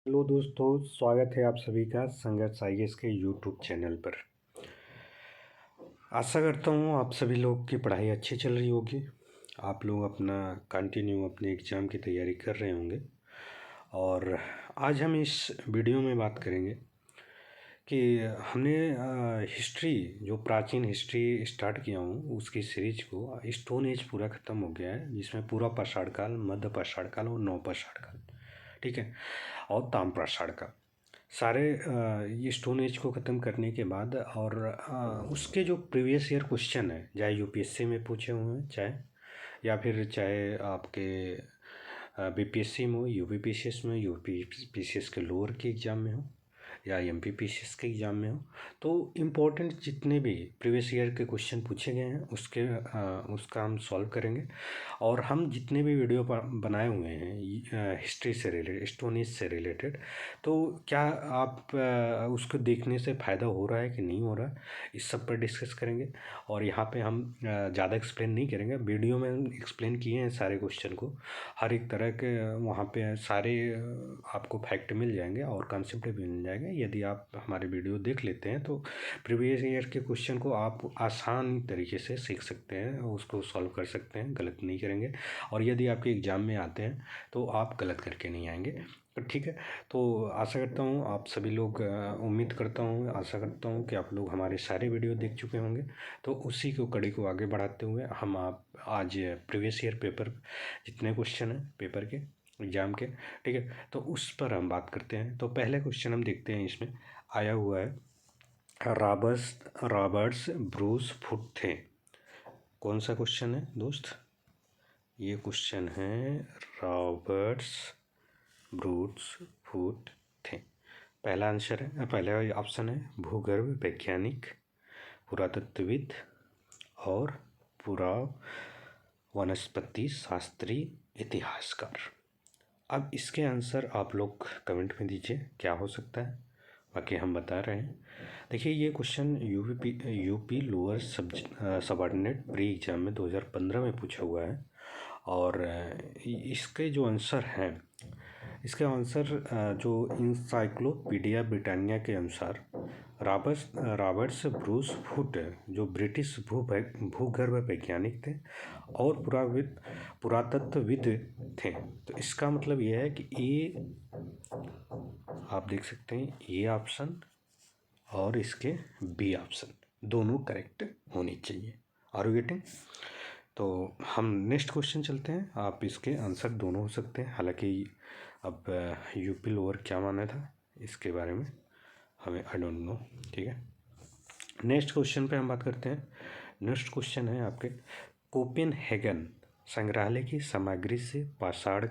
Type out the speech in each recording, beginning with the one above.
Hello दोस्तों, स्वागत है आप सभी का संघर्ष आईएएस के यूट्यूब चैनल पर। आशा करता हूँ आप सभी लोग की पढ़ाई अच्छी चल रही होगी। आप लोग अपना कंटिन्यू अपने एग्ज़ाम की तैयारी कर रहे होंगे। और आज हम इस वीडियो में बात करेंगे कि हमने हिस्ट्री, जो प्राचीन हिस्ट्री स्टार्ट किया हूँ उसकी सीरीज को, स्टोन एज पूरा ख़त्म हो गया है, जिसमें पूरा पाषाण काल, मध्य पाषाण काल और नवपाषाण काल, ठीक है, और ताम्रपाषाण काल, सारे ये स्टोन एज को ख़त्म करने के बाद और उसके जो प्रीवियस ईयर क्वेश्चन है, चाहे यूपीएससी में पूछे हुए हैं, चाहे आपके बीपीएससी में हो, यूपीपीसीएस में, यूपीपीसीएस के लोअर के एग्ज़ाम में हो या एमपीपीसीएस के एग्ज़ाम में हो, तो इम्पोर्टेंट जितने भी प्रीवियस ईयर के क्वेश्चन पूछे गए हैं उसका हम सॉल्व करेंगे। और हम जितने भी वीडियो बनाए हुए हैं हिस्ट्री से रिलेटेड, स्टोन एज से रिलेटेड, तो क्या आप उसको देखने से फ़ायदा हो रहा है कि नहीं हो रहा है, इस सब पर डिस्कस करेंगे। और यहाँ पे हम ज़्यादा एक्सप्लेन नहीं करेंगे, वीडियो में हम एक्सप्लेन किए हैं सारे क्वेश्चन को, हर एक तरह के वहाँ पे सारे आपको फैक्ट मिल जाएंगे और कॉन्सेप्ट भी मिल जाएंगे। यदि आप हमारे वीडियो देख लेते हैं तो प्रीवियस ईयर के क्वेश्चन को आप आसान तरीके से सीख सकते हैं, उसको सॉल्व कर सकते हैं, गलत नहीं करेंगे। और यदि आपके एग्ज़ाम में आते हैं तो आप गलत करके नहीं आएंगे, तो ठीक है। तो आशा करता हूँ आप सभी लोग, उम्मीद करता हूँ, आशा करता हूँ कि आप लोग हमारे सारे वीडियो देख चुके होंगे। तो उसी को कड़ी को आगे बढ़ाते हुए हम आप आज प्रीवियस ईयर पेपर जितने क्वेश्चन हैं पेपर के एग्ज़ाम के, ठीक है, तो उस पर हम बात करते हैं। तो पहले क्वेश्चन हम देखते हैं, इसमें आया हुआ है रॉबर्ट्स ब्रूस फुट थे। कौन सा क्वेश्चन है दोस्त? ये क्वेश्चन है रॉबर्ट्स ब्रूस फुट थे। पहला आंसर है, पहला ऑप्शन है भूगर्भ वैज्ञानिक, पुरातत्वविद और पुरा वनस्पति शास्त्री, इतिहासकार। अब इसके आंसर आप लोग कमेंट में दीजिए क्या हो सकता है, बाकी हम बता रहे हैं। देखिए, ये question UP lower subordinate pre exam में 2015 में पूछा हुआ है। और इसके जो आंसर हैं, इसके आंसर जो इंसाइक्लोपीडिया ब्रिटानिया के अनुसार रॉबर्ट्स ब्रूस फुट, जो ब्रिटिश भूगर्भ वैज्ञानिक थे और पुरातत्वविद थे। तो इसका मतलब यह है कि ए, आप देख सकते हैं ए ऑप्शन और इसके बी ऑप्शन दोनों करेक्ट होनी चाहिए। Are you getting? तो हम नेक्स्ट क्वेश्चन चलते हैं। आप इसके आंसर दोनों हो सकते हैं, हालांकि अब यूपी लोअर क्या माना था इसके बारे में हमें आई डोंट नो, ठीक है। नेक्स्ट क्वेश्चन पे हम बात करते हैं। नेक्स्ट क्वेश्चन है आपके, कोपेनहेगन संग्रहालय की सामग्री से पाषाण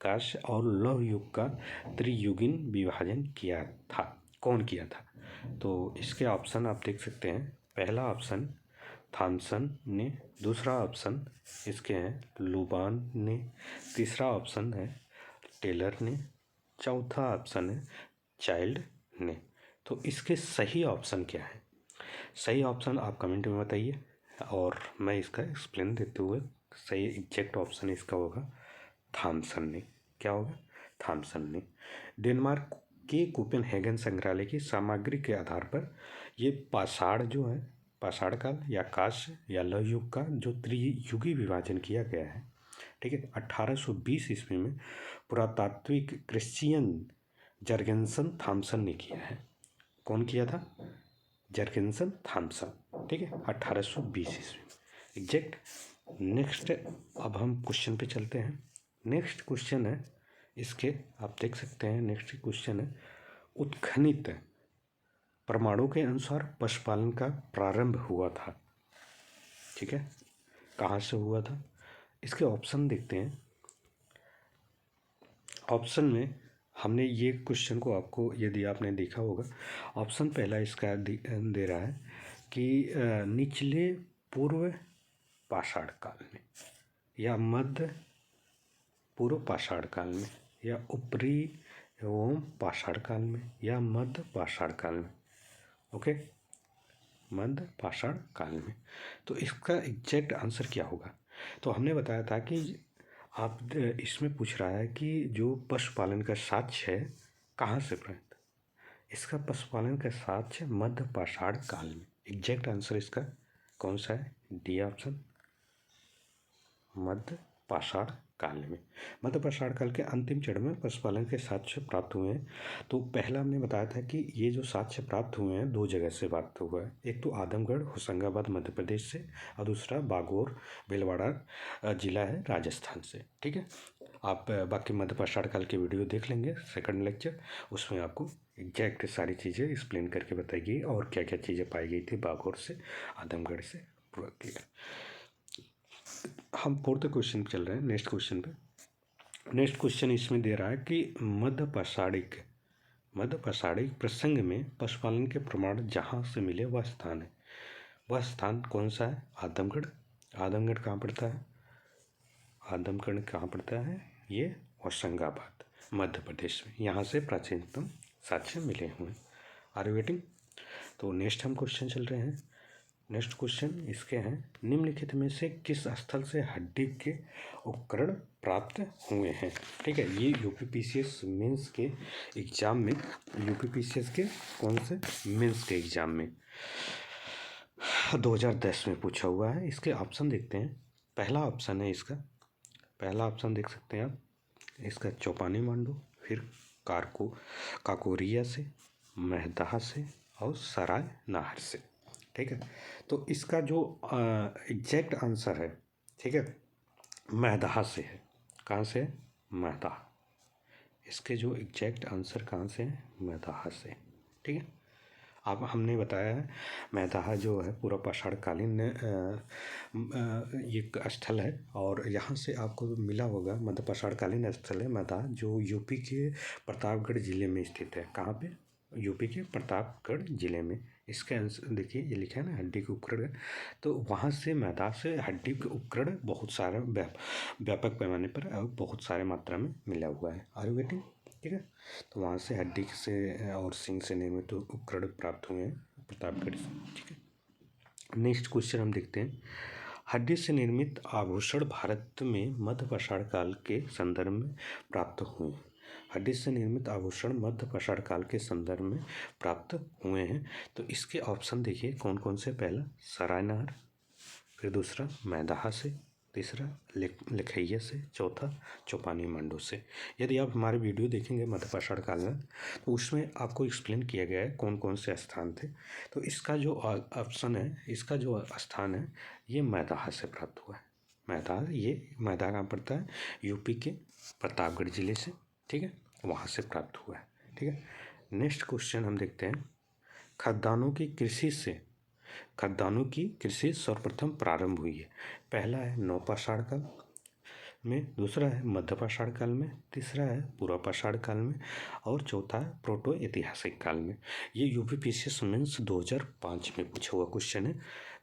कांस्य और लौह युग का त्रियुगीन विभाजन किया था, कौन किया था? तो इसके ऑप्शन आप देख सकते हैं। पहला ऑप्शन थॉमसन ने, दूसरा ऑप्शन इसके हैं लुबान ने, तीसरा ऑप्शन है टेलर ने, चौथा ऑप्शन है चाइल्ड ने। तो इसके सही ऑप्शन क्या है? सही ऑप्शन आप कमेंट में बताइए और मैं इसका एक्सप्लेन देते हुए, सही एग्जैक्ट ऑप्शन इसका होगा थॉमसन ने। क्या होगा? थॉमसन ने। डेनमार्क के कोपेनहेगन संग्रहालय की सामग्री के आधार पर ये पाषाण जो है, पाषाण काल या कांस्य या लौह युग का जो त्रियुगी विभाजन किया गया है, ठीक है, 1820 ईस्वी में पुरातात्विक क्रिश्चियन जर्गेंसन थॉमसन ने किया है। कौन किया था? जर्गेंसन थॉमसन, ठीक है, 1820 ईस्वी में एग्जैक्ट। नेक्स्ट, अब हम क्वेश्चन पे चलते हैं। नेक्स्ट क्वेश्चन है इसके, आप देख सकते हैं नेक्स्ट क्वेश्चन है, उत्खनित प्रमाणों के अनुसार पशुपालन का प्रारंभ हुआ था, ठीक है, कहाँ से हुआ था? इसके ऑप्शन देखते हैं। ऑप्शन में हमने ये क्वेश्चन को, आपको यदि आपने देखा होगा, ऑप्शन पहला इसका दे रहा है कि निचले पूर्व पाषाण काल में या मध्य पूर्व पाषाण काल में या ऊपरी एवं पाषाण काल में या मध्य पाषाण काल में, ओके, मध्य पाषाण काल में। तो इसका एग्जैक्ट आंसर क्या होगा? तो हमने बताया था कि इसमें पूछ रहा है कि जो पशुपालन का साक्ष्य है कहाँ से प्राप्त। इसका पशुपालन का साक्ष्य मध्य पाषाण काल में। एग्जैक्ट आंसर इसका कौन सा है? डी ऑप्शन, मध्य पाषाण काल में। मध्य पाषाण काल के अंतिम चरण में पशुपालन के साक्ष्य प्राप्त हुए हैं। तो पहला हमने बताया था कि ये जो साक्ष्य प्राप्त हुए हैं दो जगह से प्राप्त हुआ है। एक तो आदमगढ़ होशंगाबाद मध्य प्रदेश से, और दूसरा बागोर भीलवाड़ा जिला है राजस्थान से। ठीक है, आप बाकी मध्य पाषाण काल की वीडियो देख लेंगे सेकंड लेक्चर, उसमें आपको एग्जैक्ट सारी चीज़ें एक्सप्लेन करके बताई गई और क्या क्या चीज़ें पाई गई थी बागोर से, आदमगढ़ से, पूरा क्लियर। हम फोर्थ क्वेश्चन पे चल रहे हैं, नेक्स्ट क्वेश्चन पे। नेक्स्ट क्वेश्चन इसमें दे रहा है कि मध्य पाषाणिक प्रसंग में पशुपालन के प्रमाण जहाँ से मिले वह स्थान है। वह स्थान कौन सा है? आदमगढ़। आदमगढ़ कहाँ पड़ता है? आदमगढ़ कहाँ पड़ता है? ये होशंगाबाद मध्य प्रदेश में। यहाँ से प्राचीनतम साक्ष्य मिले हुए हैं। Are you waiting? तो नेक्स्ट हम क्वेश्चन चल रहे हैं। नेक्स्ट क्वेश्चन इसके हैं, निम्नलिखित में से किस स्थल से हड्डी के उपकरण प्राप्त हुए हैं? ठीक है, ये यूपीपीसीएस मेंस के एग्जाम में, यूपीपीसीएस के कौन से मेंस के एग्जाम में 2010 में पूछा हुआ है। इसके ऑप्शन देखते हैं। पहला ऑप्शन है इसका, पहला ऑप्शन देख सकते हैं आप, इसका चौपानी मांडू, फिर काकोरिया से, महदाह से और सराय नाहर से। ठीक है, तो इसका जो एग्जैक्ट आंसर है, ठीक है, महदाह से है। कहाँ से? महदाह। इसके जो एग्जैक्ट आंसर कहाँ से है? महदाह से। ठीक है, अब हमने बताया है महदाह जो है पूरा पाषाणकालीन एक स्थल है, और यहाँ से आपको मिला होगा मध्य पाषाणकालीन स्थल है महदाह, जो यूपी के प्रतापगढ़ जिले में स्थित है। कहाँ पे? यूपी के प्रतापगढ़ जिले में। इसके आंसर देखिए, ये लिखा है ना हड्डी के उपकरण, तो वहाँ से मैदान से हड्डी के उपकरण बहुत सारा व्यापक पैमाने पर और बहुत सारे मात्रा में मिला हुआ है। Are you getting? ठीक है, तो वहाँ से हड्डी से और सिंग से निर्मित उपकरण प्राप्त हुए हैं प्रतापगढ़ से। ठीक है, नेक्स्ट क्वेश्चन हम देखते हैं। हड्डी से निर्मित आभूषण भारत में मध्य पाषाण काल के संदर्भ में प्राप्त हुए हैं। हड्डी से निर्मित आभूषण मध्य पाषाण काल के संदर्भ में प्राप्त हुए हैं। तो इसके ऑप्शन देखिए कौन कौन से। पहला सरायनहर, फिर दूसरा मैदाह से, तीसरा लखैया से, चौथा चौपानी मांडू से। यदि आप हमारे वीडियो देखेंगे मध्य पाषाण काल में, तो उसमें आपको एक्सप्लेन किया गया है कौन कौन से स्थान थे। तो इसका जो ऑप्शन है, इसका जो स्थान है, ये मैदाह से प्राप्त हुआ है। मैदाह, ये मैदाह कहाँ पड़ता है? यूपी के प्रतापगढ़ जिले से। ठीक है, वहाँ से प्राप्त हुआ है। ठीक है, नेक्स्ट क्वेश्चन हम देखते हैं। खद्दानों की कृषि सर्वप्रथम प्रारंभ हुई है। पहला है नवपाषाण काल में, दूसरा है मध्य पाषाण काल में, तीसरा है पूर्व पाषाण काल में, और चौथा है प्रोटो ऐतिहासिक काल में। ये यूपीपीसीएस मेंस 2005 में पूछा हुआ क्वेश्चन है।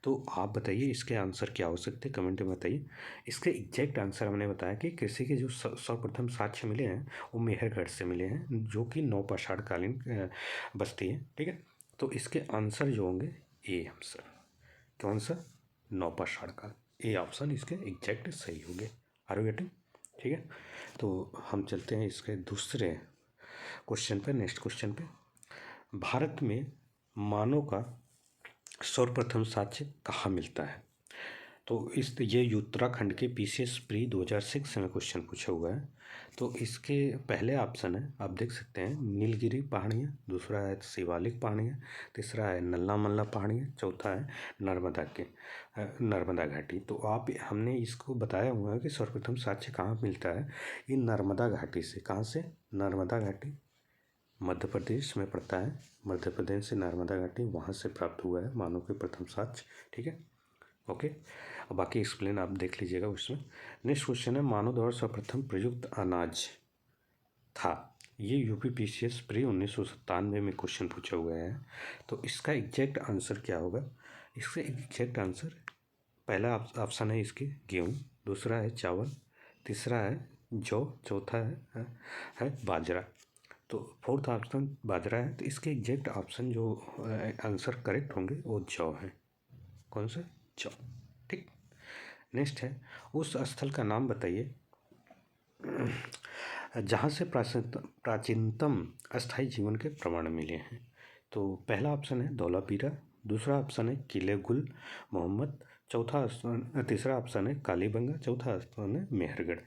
तो आप बताइए इसके आंसर क्या हो सकते हैं, कमेंट में बताइए। इसके एग्जैक्ट आंसर हमने बताया कि कृषि के जो सर्वप्रथम साक्ष्य मिले हैं वो मेहरगढ़ से मिले हैं, जो कि नवपाषाण कालीन बस्ती है। ठीक है, तो इसके आंसर जो होंगे ए आंसर, कौन सा? नवपाषाण काल। ए ऑप्शन इसके एग्जैक्ट सही होंगे। Are you getting? ठीक है, तो हम चलते हैं इसके दूसरे क्वेश्चन पे, नेक्स्ट क्वेश्चन पे। भारत में मानव का सर्वप्रथम साक्ष्य कहाँ मिलता है? तो ये उत्तराखंड के पीसीएस प्री 2006 में क्वेश्चन पूछा हुआ है। तो इसके पहले ऑप्शन है, आप देख सकते हैं, नीलगिरी पहाड़ियाँ, दूसरा है शिवालिक पहाड़ियाँ, तीसरा है नल्ला मल्ला पहाड़ियाँ, चौथा है नर्मदा घाटी। तो हमने इसको बताया हुआ है कि सर्वप्रथम साक्ष्य कहाँ मिलता है? ये नर्मदा घाटी से। कहाँ से? नर्मदा घाटी मध्य प्रदेश में पड़ता है। मध्य प्रदेश से नर्मदा घाटी, वहाँ से प्राप्त हुआ है मानव के प्रथम साक्ष्य। ठीक है, ओके, बाकी एक्सप्लेन आप देख लीजिएगा उसमें। नेक्स्ट क्वेश्चन है, मानव द्वारा सर्वप्रथम प्रयुक्त अनाज था। ये यूपीपीसीएस प्री 1997 में क्वेश्चन पूछा हुआ है। तो इसका एग्जैक्ट आंसर क्या होगा? इसका एग्जैक्ट आंसर, पहला ऑप्शन है इसके गेहूँ, दूसरा है चावल, तीसरा है जौ, चौथा है बाजरा। तो फोर्थ ऑप्शन बाजरा है। तो इसके एग्जैक्ट ऑप्शन जो आंसर करेक्ट होंगे वो जौ है। कौन सा? जौ। ठीक, नेक्स्ट है, उस स्थल का नाम बताइए जहाँ से प्राचीनतम अस्थायी जीवन के प्रमाण मिले हैं। तो पहला ऑप्शन है धौलावीरा, दूसरा ऑप्शन है किले गुल मोहम्मद, तीसरा ऑप्शन है कालीबंगा, चौथा ऑप्शन है मेहरगढ़।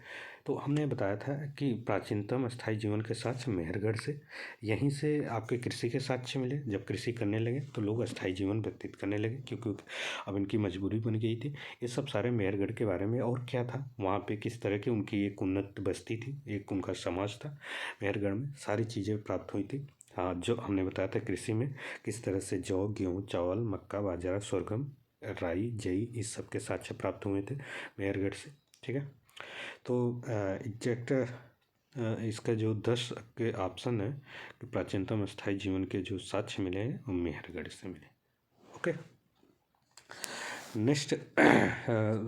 तो हमने बताया था कि प्राचीनतम अस्थायी जीवन के साक्ष्य मेहरगढ़ से, यहीं से आपके कृषि के साक्ष्य मिले। जब कृषि करने लगे तो लोग अस्थायी जीवन व्यतीत करने लगे, क्योंकि अब इनकी मजबूरी बन गई थी। ये सब सारे मेहरगढ़ के बारे में। और क्या था वहाँ पे, किस तरह की उनकी एक उन्नत बस्ती थी, एक उनका समाज था, मेहरगढ़ में सारी चीज़ें प्राप्त हुई थी। हाँ, जो हमने बताया था कृषि में किस तरह से जौ गेहूँ चावल मक्का बाजरा sorghum राई जई इस सब के साक्ष्य प्राप्त हुए थे मेहरगढ़ से। ठीक है, तो एग्जैक्ट इसका जो 10 के ऑप्शन है कि प्राचीनतम अस्थायी जीवन के जो साक्ष्य मिले हैं वो मेहरगढ़ से मिले। ओके, नेक्स्ट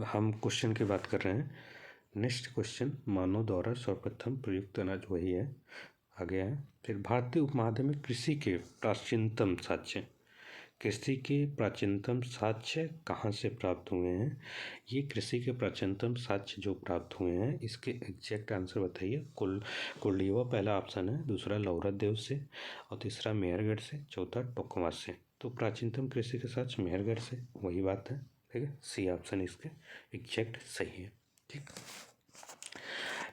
हम क्वेश्चन की बात कर रहे हैं। नेक्स्ट क्वेश्चन, मानव द्वारा सर्वप्रथम प्रयुक्त अनाज वही है, आगे है। फिर भारतीय उपमहाद्वीप में कृषि के प्राचीनतम साक्ष्य, कृषि के प्राचीनतम साक्ष्य कहाँ से प्राप्त हुए हैं? ये कृषि के प्राचीनतम साक्ष्य जो प्राप्त हुए हैं इसके एग्जैक्ट आंसर बताइए। कुलडीवा पहला ऑप्शन है, दूसरा लौरा देव से, और तीसरा मेहरगढ़ से, चौथा टोकवा से। तो प्राचीनतम कृषि के साक्ष्य मेहरगढ़ से, वही बात है। ठीक है, सी ऑप्शन इसके एग्जैक्ट सही है। ठीक,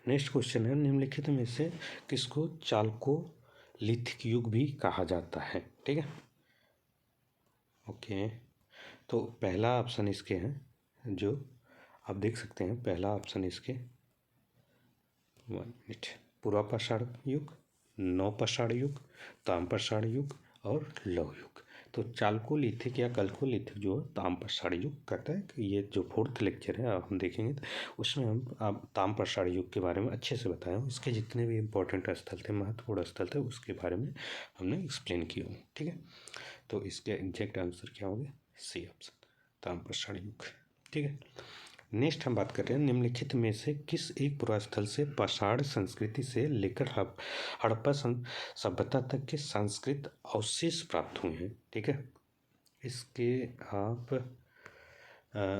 नेक्स्ट क्वेश्चन है, निम्नलिखित में से किसको चालकोलिथिक युग भी कहा जाता है? ठीक है, ओके। तो पहला ऑप्शन इसके हैं, जो आप देख सकते हैं, पहला ऑप्शन इसके 1 मिनट, पूर्वापाषाण युग, नवपाषाण युग, ताम्रपाषाण युग और लौह युग। तो चालकोलिथिक या कल्कोलिथिक जो ताम्रपाषाण युग कहता है कि ये जो 4th लेक्चर है हम देखेंगे तो उसमें हम आप ताम्रपाषाण युग के बारे में अच्छे से बताए हूँ। इसके जितने भी इम्पोर्टेंट स्थल थे, महत्वपूर्ण स्थल थे, उसके बारे में हमने एक्सप्लेन किया हूँ। ठीक है, तो इसके एग्जैक्ट आंसर क्या होंगे? सी ऑप्शन, ताम्रपाषाण युग। ठीक है, नेक्स्ट हम बात कर रहे हैं, निम्नलिखित में से किस एक पुरास्थल से पाषाण संस्कृति से लेकर हड़प्पा सभ्यता तक के सांस्कृतिक अवशेष प्राप्त हुए हैं? ठीक है, इसके आप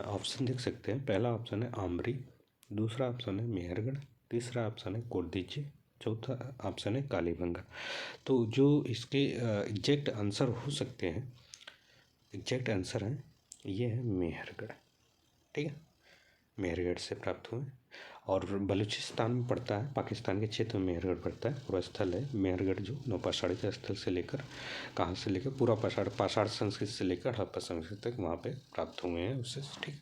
ऑप्शन देख सकते हैं। पहला ऑप्शन है आमरी, दूसरा ऑप्शन है मेहरगढ़, तीसरा ऑप्शन है कोरदीची, चौथा ऑप्शन है कालीबंगा। तो जो इसके एग्जैक्ट आंसर हो सकते हैं, एग्जैक्ट आंसर है ये है मेहरगढ़। ठीक है, मेहरगढ़ से प्राप्त हुए, और बलूचिस्तान में पड़ता है, पाकिस्तान के क्षेत्र में मेहरगढ़ पड़ता है। पूरा स्थल है मेहरगढ़, जो नौपाषाणी के स्थल से लेकर, कहाँ से लेकर, पूरा पाषाण संस्कृति से लेकर हड़प्पा संस्कृति तक वहाँ पे प्राप्त हुए हैं उससे। ठीक,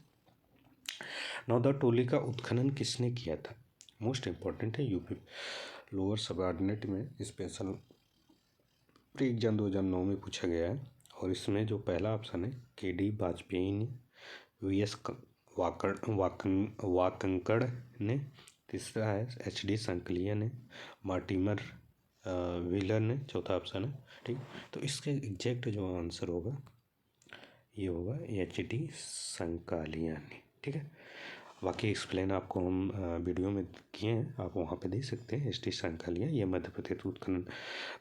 नौदा टोली का उत्खनन किसने किया था? मोस्ट इम्पॉर्टेंट है, यूपी लोअर सबऑर्डिनेट में स्पेशल प्री एग्जाम 2009 में पूछा गया है। और इसमें जो पहला ऑप्शन है KD वाजपेयी ने, VS वाकंकड़ ने, तीसरा है HD संकलिया ने, मार्टिमर व्हीलर ने, चौथा ऑप्शन है। ठीक, तो इसके एग्जैक्ट जो आंसर होगा ये होगा HD संकालिया ने। ठीक है, बाकी एक्सप्लेन आपको हम वीडियो में किए हैं, आप वहाँ पे देख सकते हैं। HD संकालिया ये मध्य प्रदेश उत्खनन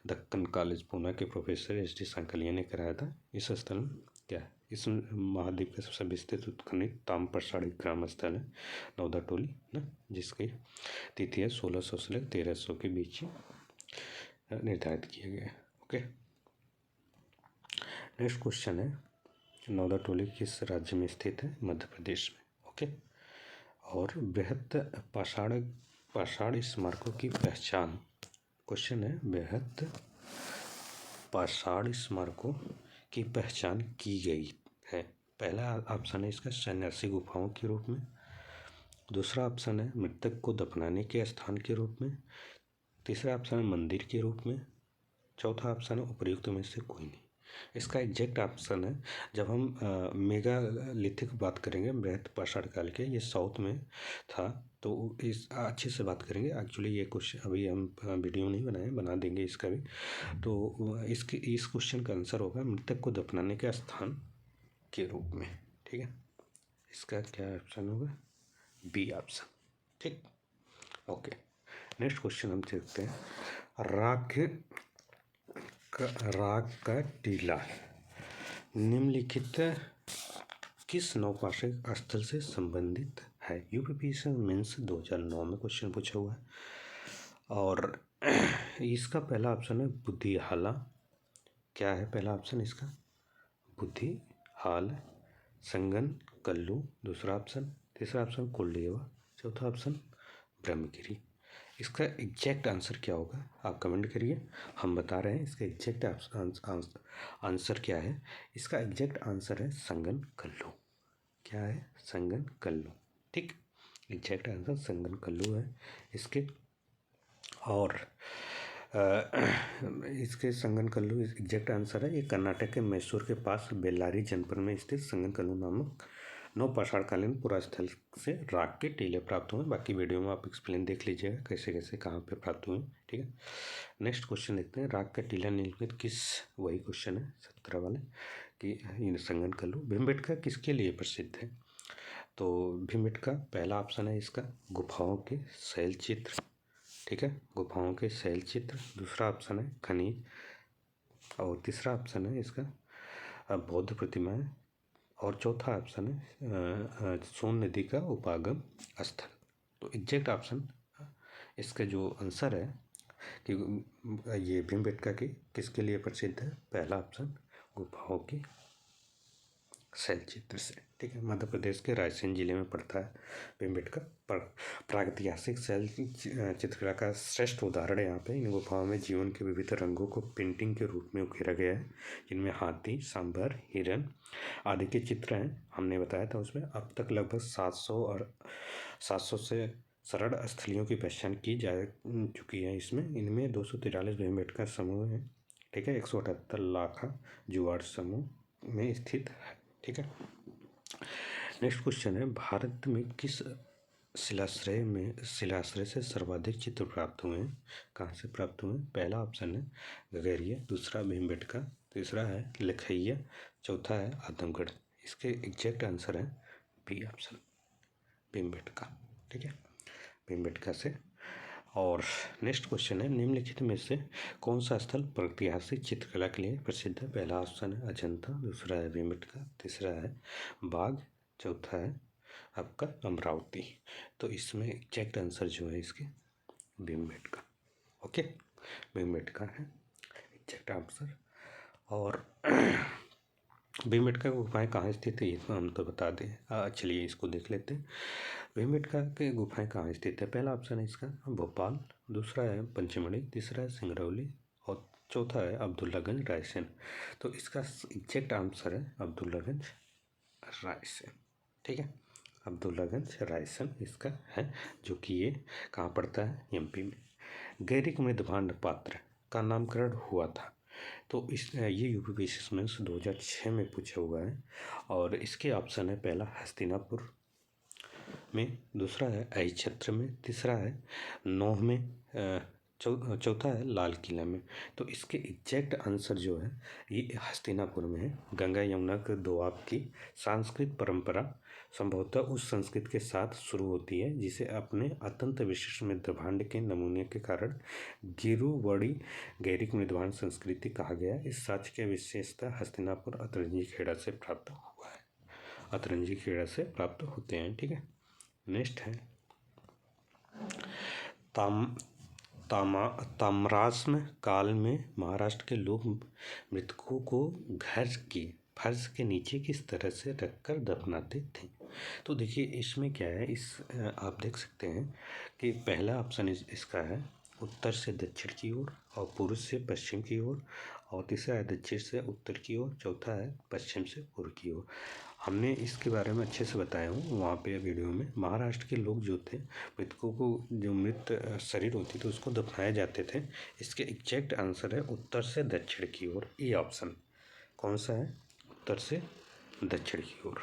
दक्कन कॉलेज पूना के प्रोफेसर HD संकालिया ने कराया था। इस स्थल में क्या है, इस महाद्वीप का सबसे विस्तृत उत्खनित ताम्रपाषाणी ग्राम स्थल है नौदा टोली ना, जिसकी तिथि है 1600 से 1300 के बीच निर्धारित किया गया है। ओके, नेक्स्ट क्वेश्चन है, नौदा टोली किस राज्य में स्थित है? मध्य प्रदेश में। ओके, और बृहत पाषाण स्मारकों की पहचान, क्वेश्चन है बृहत पाषाण स्मारकों की पहचान की गई है। पहला ऑप्शन है इसका सन्यासी गुफाओं के रूप में, दूसरा ऑप्शन है मृतक को दफनाने के स्थान के रूप में, तीसरा ऑप्शन है मंदिर के रूप में, चौथा ऑप्शन है उपर्युक्त में से कोई नहीं। इसका एग्जैक्ट ऑप्शन है, जब हम मेगालिथिक बात करेंगे बृहत पाषाण काल के, ये साउथ में था, तो इस अच्छे से बात करेंगे। एक्चुअली ये क्वेश्चन अभी हम वीडियो नहीं बनाए, बना देंगे इसका भी। तो इस क्वेश्चन का आंसर होगा मृतक को दफनाने के स्थान के रूप में। ठीक है, इसका क्या ऑप्शन होगा? B option. ठीक, ओके, नेक्स्ट क्वेश्चन हम देखते हैं, राग का टीला निम्नलिखित किस नौपाषाण स्थल से संबंधित है। यूपीपीएससी मेंस 2009 में क्वेश्चन पूछा हुआ है और इसका पहला ऑप्शन है बुद्धिहाला। क्या है पहला ऑप्शन इसका? बुद्धिहाल, संगन कल्लू दूसरा ऑप्शन, तीसरा ऑप्शन कोल्डेवा, चौथा ऑप्शन ब्रह्मगिरी। इसका एग्जैक्ट आंसर क्या होगा आप कमेंट करिए, हम बता रहे हैं इसका एग्जैक्ट आंसर क्या है। इसका एग्जैक्ट आंसर है संगन कल्लू। क्या है? संगन कल्लू। ठीक, एग्जैक्ट आंसर संगन कल्लू है इसके। और इसके संगन कल्लू एग्जैक्ट आंसर है। ये कर्नाटक के मैसूर के पास बेल्लारी जनपद में स्थित संगन कल्लू नामक नवपाषाणकालीन पुरास्थल से राख के टीले प्राप्त हुए। बाकी वीडियो में आप एक्सप्लेन देख लीजिएगा कैसे कैसे कहाँ पे प्राप्त हुए। ठीक है, नेक्स्ट क्वेश्चन देखते हैं। राख का टीला निम्नलिखित किस, वही क्वेश्चन है 17 वाले कि संगन कल्लू भीमबेटका किसके लिए प्रसिद्ध है? तो भीमबेटका पहला ऑप्शन है इसका गुफाओं के शैल चित्र। ठीक है, गुफाओं के शैल चित्र। दूसरा ऑप्शन है खनिज और तीसरा ऑप्शन है इसका बौद्ध प्रतिमाएं और चौथा ऑप्शन है सोन नदी का उपागम स्थल। तो एग्जैक्ट ऑप्शन इसका जो आंसर है कि ये भीमबेटका की किसके लिए प्रसिद्ध है? पहला ऑप्शन गुफाओं की शैल चित्र से। ठीक है, मध्य प्रदेश के रायसेन जिले में पड़ता है भीमबेटका। प्रागैतिहासिक शैल चित्रकला का श्रेष्ठ उदाहरण है यहाँ पे। इन गुफाओं में जीवन के विविध रंगों को पेंटिंग के रूप में उकेरा गया है, जिनमें हाथी, सांभर, हिरन आदि के चित्र हैं। हमने बताया था उसमें अब तक लगभग 700 से सरल स्थलियों की पहचान की जा चुकी है। इनमें 243 भीमबेटका समूह हैं। ठीक है, 178 लाखा जुवाड़ समूह में स्थित है। ठीक है, नेक्स्ट क्वेश्चन है भारत में किस शिलाश्रय से सर्वाधिक चित्र प्राप्त हुए हैं? कहाँ से प्राप्त हुए हैं? पहला ऑप्शन है गगरिया, दूसरा भीमबेटका, तीसरा है लखैया, चौथा है आदमगढ़। इसके एग्जैक्ट आंसर है बी ऑप्शन भीमबेटका। ठीक है, भीमबेटका से। और नेक्स्ट क्वेश्चन है निम्नलिखित में से कौन सा स्थल प्रागैतिहासिक चित्रकला के लिए प्रसिद्ध है? पहला ऑप्शन है अजंता, दूसरा है भीमबेटका, तीसरा है बाघ, चौथा है आपका अमरावती। तो इसमें एग्जैक्ट आंसर जो है इसके भीमबेटका। ओके, भीमबेटका है एग्जैक्ट आंसर। और भीमबेटका गुफाएं कहाँ स्थित है ये तो हम तो बता दें, चलिए इसको देख लेते हैं। भीमबेटका के गुफाएं कहाँ स्थित है? पहला ऑप्शन है इसका भोपाल, दूसरा है पंचमढ़ी, तीसरा है सिंगरौली और चौथा है अब्दुल्लागंज रायसेन। तो इसका एग्जैक्ट आंसर है अब्दुल्लागंज रायसेन। ठीक है, अब्दुल्लागंज रायसेन इसका है, जो कि ये कहाँ पड़ता है? एमपी में। गैरिक मृदभांड पात्र का नामकरण हुआ था। तो ये यूपीपीएससी मेंस 2006 में पूछा हुआ है और इसके ऑप्शन है पहला हस्तिनापुर में, दूसरा है अहिच्छत्र में, तीसरा है नौह में, चौथा है लाल किला में। तो इसके एग्जैक्ट आंसर जो है ये हस्तिनापुर में है। गंगा यमुना के दोआब की सांस्कृतिक परंपरा संभवतः उस संस्कृति के साथ शुरू होती है जिसे अपने अत्यंत विशिष्ट मृदभांड के नमूने के कारण गिरुवड़ी गैरिक मृदभांड संस्कृति कहा गया। इस साक्ष्य की विशेषता हस्तिनापुर अतरंजी खेड़ा से प्राप्त हुआ है, अतरंजी खेड़ा से प्राप्त होते हैं। ठीक है, नेक्स्ट है ताम्राश्म काल में महाराष्ट्र के लोग मृतकों को फर्श के नीचे किस तरह से रखकर दफनाते थे? तो देखिए इसमें क्या है, आप देख सकते हैं कि पहला ऑप्शन इसका है उत्तर से दक्षिण की ओर और पूर्व से पश्चिम की ओर और तीसरा है दक्षिण से उत्तर की ओर, चौथा है पश्चिम से पूर्व की ओर। हमने इसके बारे में अच्छे से बताया हूँ वहाँ पे वीडियो में। महाराष्ट्र के लोग जो थे मृतकों को जो मृत शरीर होती थी उसको दफनाए जाते थे। इसके एग्जैक्ट आंसर है उत्तर से दक्षिण की ओर, ये ऑप्शन कौन सा है? उत्तर से दक्षिण की ओर,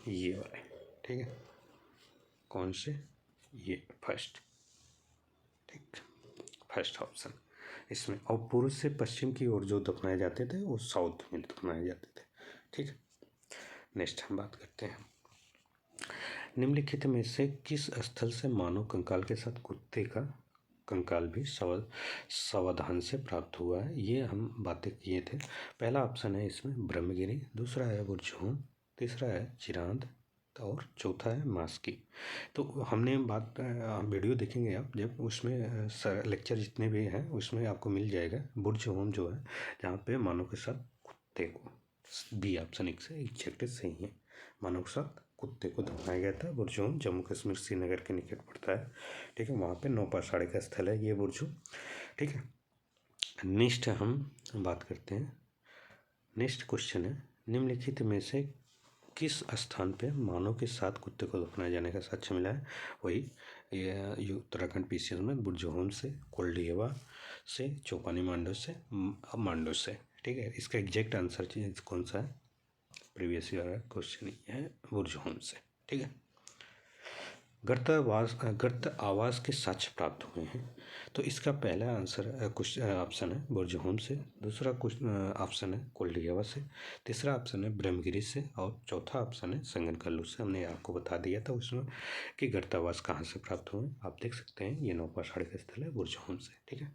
ये वाले। ठीक है, कौन से? ये फर्स्ट। ठीक, फर्स्ट ऑप्शन इसमें। और पूर्व से पश्चिम की ओर जो दफनाए जाते थे वो साउथ में दफनाए जाते थे। ठीक है, नेक्स्ट हम बात करते हैं निम्नलिखित में से किस स्थल से मानव कंकाल के साथ कुत्ते का कंकाल भी सावधान से प्राप्त हुआ है? ये हम बातें किए थे। पहला ऑप्शन है इसमें ब्रह्मगिरी, दूसरा है बुरझूम, तीसरा है चिरांद और चौथा है मास की। तो हमने बात वीडियो देखेंगे आप जब, उसमें लेक्चर जितने भी हैं उसमें आपको मिल जाएगा बुर्ज होम जो है, जहाँ पे मानव के साथ कुत्ते को, बी ऑप्शन एक से एग्जैक्ट सही है, मानव के साथ कुत्ते को दफनाया गया था। बुर्ज होम जम्मू कश्मीर श्रीनगर के निकट पड़ता है, ठीक है। वहाँ पे 9 पाषाढ़ी का स्थल है ये बुर्ज होम, ठीक है। नेक्स्ट हम बात करते हैं, नेक्स्ट क्वेश्चन है, निम्नलिखित में से किस स्थान पे मानव के साथ कुत्ते को दफनाए जाने का साक्ष्य मिला है? वही ये उत्तराखंड पीसीएस में बुर्ज होम से, कोल्डियावा से, चौपानी मांडो से, मांडो से, ठीक है। इसका एग्जैक्ट आंसर कौन सा है? प्रीवियस ईयर क्वेश्चन ये है, बुर्ज होम से, ठीक है। गर्त आवास के साक्ष्य प्राप्त हुए हैं, तो इसका पहला आंसर ऑप्शन है बुर्ज होम से, दूसरा ऑप्शन है कोल्डियावा से, तीसरा ऑप्शन है ब्रह्मगिरी से, और चौथा ऑप्शन है संगनकल्लू से। हमने आपको बता दिया था उसमें कि गर्त आवास कहाँ से प्राप्त हुए, आप देख सकते हैं ये 9 पाषाढ़ी का स्थल है बुर्ज होम से, ठीक है।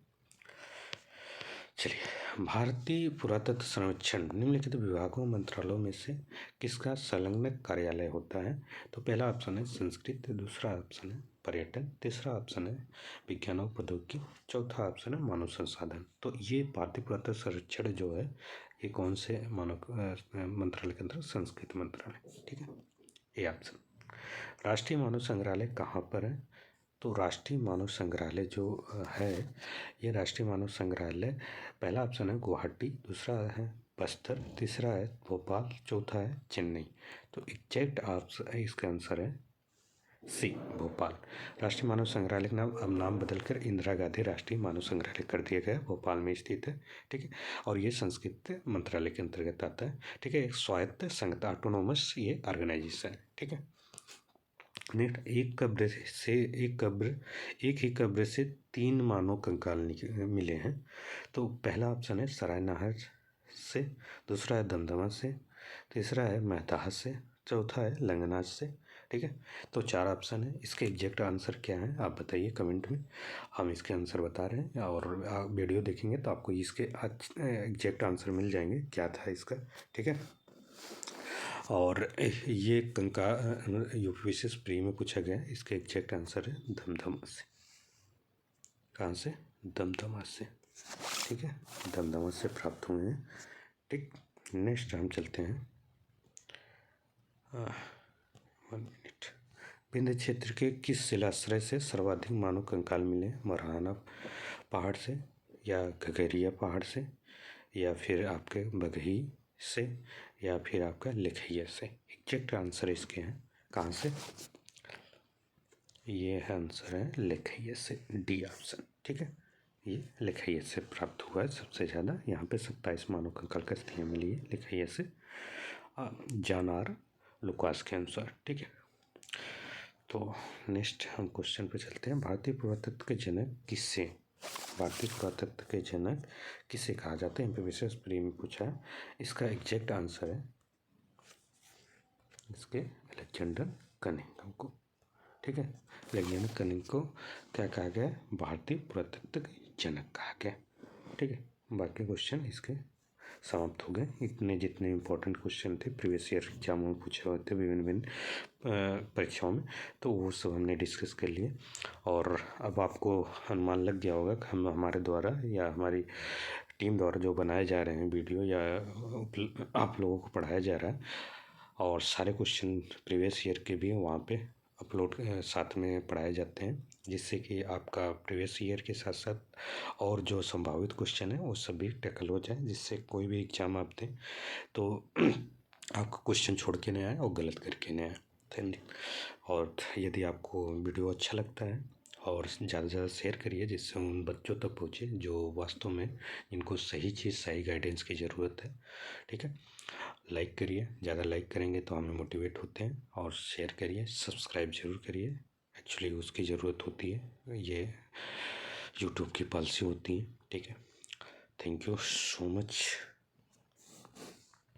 चलिए, भारतीय पुरातत्व सर्वेक्षण निम्नलिखित विभागों मंत्रालयों में से किसका संलग्न कार्यालय होता है? तो पहला ऑप्शन है संस्कृत, दूसरा ऑप्शन है पर्यटन, तीसरा ऑप्शन है विज्ञान और प्रौद्योगिकी, चौथा ऑप्शन है मानव संसाधन। तो ये भारतीय पुरातत्व सर्वेक्षण जो है ये कौन से मानव मंत्रालय के अंदर? संस्कृत मंत्रालय, ठीक है, ये ऑप्शन। राष्ट्रीय मानव संग्रहालय कहाँ पर है? तो राष्ट्रीय मानव संग्रहालय जो है, ये राष्ट्रीय मानव संग्रहालय, पहला ऑप्शन है गुवाहाटी, दूसरा है बस्तर, तीसरा है भोपाल, चौथा है चेन्नई। तो एग्जैक्ट ऑप्शन इसका आंसर है सी, भोपाल। राष्ट्रीय मानव संग्रहालय का नाम अब नाम बदलकर इंदिरा गांधी राष्ट्रीय मानव संग्रहालय कर दिया गया, भोपाल में स्थित है, ठीक है। और ये संस्कृत मंत्रालय के अंतर्गत आता है, ठीक है। एक स्वायत्त संगठन, ऑटोनोमस ये ऑर्गेनाइजेशन है, ठीक है। नेक्स्ट, एक ही कब्र से 3 मानव कंकाल मिले हैं, तो पहला ऑप्शन है सरायनहर से, दूसरा है दमदमा से, तीसरा है मेहताह से, चौथा है लंगनाज से, ठीक है। तो 4 ऑप्शन है, इसके एग्जैक्ट आंसर क्या है आप बताइए कमेंट में, हम इसके आंसर बता रहे हैं, और आप वीडियो देखेंगे तो आपको इसके एग्जैक्ट आंसर मिल जाएंगे क्या था इसका, ठीक है। और ये कंकाल यूपीएससी प्री में पूछा गया है, इसका एग्जैक्ट आंसर है दमदमा से। कहाँ से? दमदमा से, ठीक है, दमदमा से प्राप्त हुए हैं, ठीक। नेक्स्ट हम चलते हैं, 1 मिनट। विंध्य क्षेत्र के किस शिलाश्रय से सर्वाधिक मानव कंकाल मिले? मरहाना पहाड़ से, या घगरिया पहाड़ से, या फिर आपके बगही से, या फिर आपका लेखैया से। एग्जैक्ट आंसर इसके हैं कहाँ से? ये आंसर है लेखैया से, डी ऑप्शन, ठीक है। ये लेखैया से प्राप्त हुआ है सबसे ज़्यादा, यहाँ पे 27 मानव कंकाल का अस्थियाँ मिली है लेखैया से, जॉन आर लुकास के अनुसार, ठीक है। तो नेक्स्ट हम क्वेश्चन पे चलते हैं, भारतीय पुरातत्व के जनक किससे, भारतीय पुरातत्व के जनक किसे कहा जाता है? विशेष प्री में पूछा है, इसका एग्जैक्ट आंसर है इसके अलेक्जेंडर कनिंघम को, ठीक है। अलेक्जेंडर कनिंघम को क्या कहा गया? भारतीय पुरातत्व के जनक कहा गया, ठीक है। बाकी क्वेश्चन इसके समाप्त हो गए, इतने जितने इंपॉर्टेंट क्वेश्चन थे प्रीवियस ईयर एग्जामों में पूछे हुए थे विभिन्न परीक्षाओं में, तो वो सब हमने डिस्कस कर लिए। और अब आपको अनुमान लग गया होगा कि हम हमारे द्वारा या हमारी टीम द्वारा जो बनाए जा रहे हैं वीडियो, या आप लोगों को पढ़ाया जा रहा है, और सारे क्वेश्चन प्रीवियस ईयर के भी वहाँ पे अपलोड साथ में पढ़ाए जाते हैं, जिससे कि आपका प्रीवियस ईयर के साथ साथ और जो संभावित क्वेश्चन है वो सभी टैकल हो जाए, जिससे कोई भी एग्जाम आप दें तो आपको क्वेश्चन छोड़ के नहीं आए और गलत करके नहीं आए। धन्यवाद। और यदि आपको वीडियो अच्छा लगता है और ज़्यादा से ज़्यादा शेयर करिए, जिससे उन बच्चों तक पहुँचे जो वास्तव में इनको सही चीज़, सही गाइडेंस की ज़रूरत है, ठीक है। लाइक करिए, ज़्यादा लाइक करेंगे तो हमें मोटिवेट होते हैं, और शेयर करिए, सब्सक्राइब ज़रूर करिए, एक्चुअली उसकी ज़रूरत होती है, ये यूट्यूब की पॉलिसी होती है, ठीक है। Thank you so much.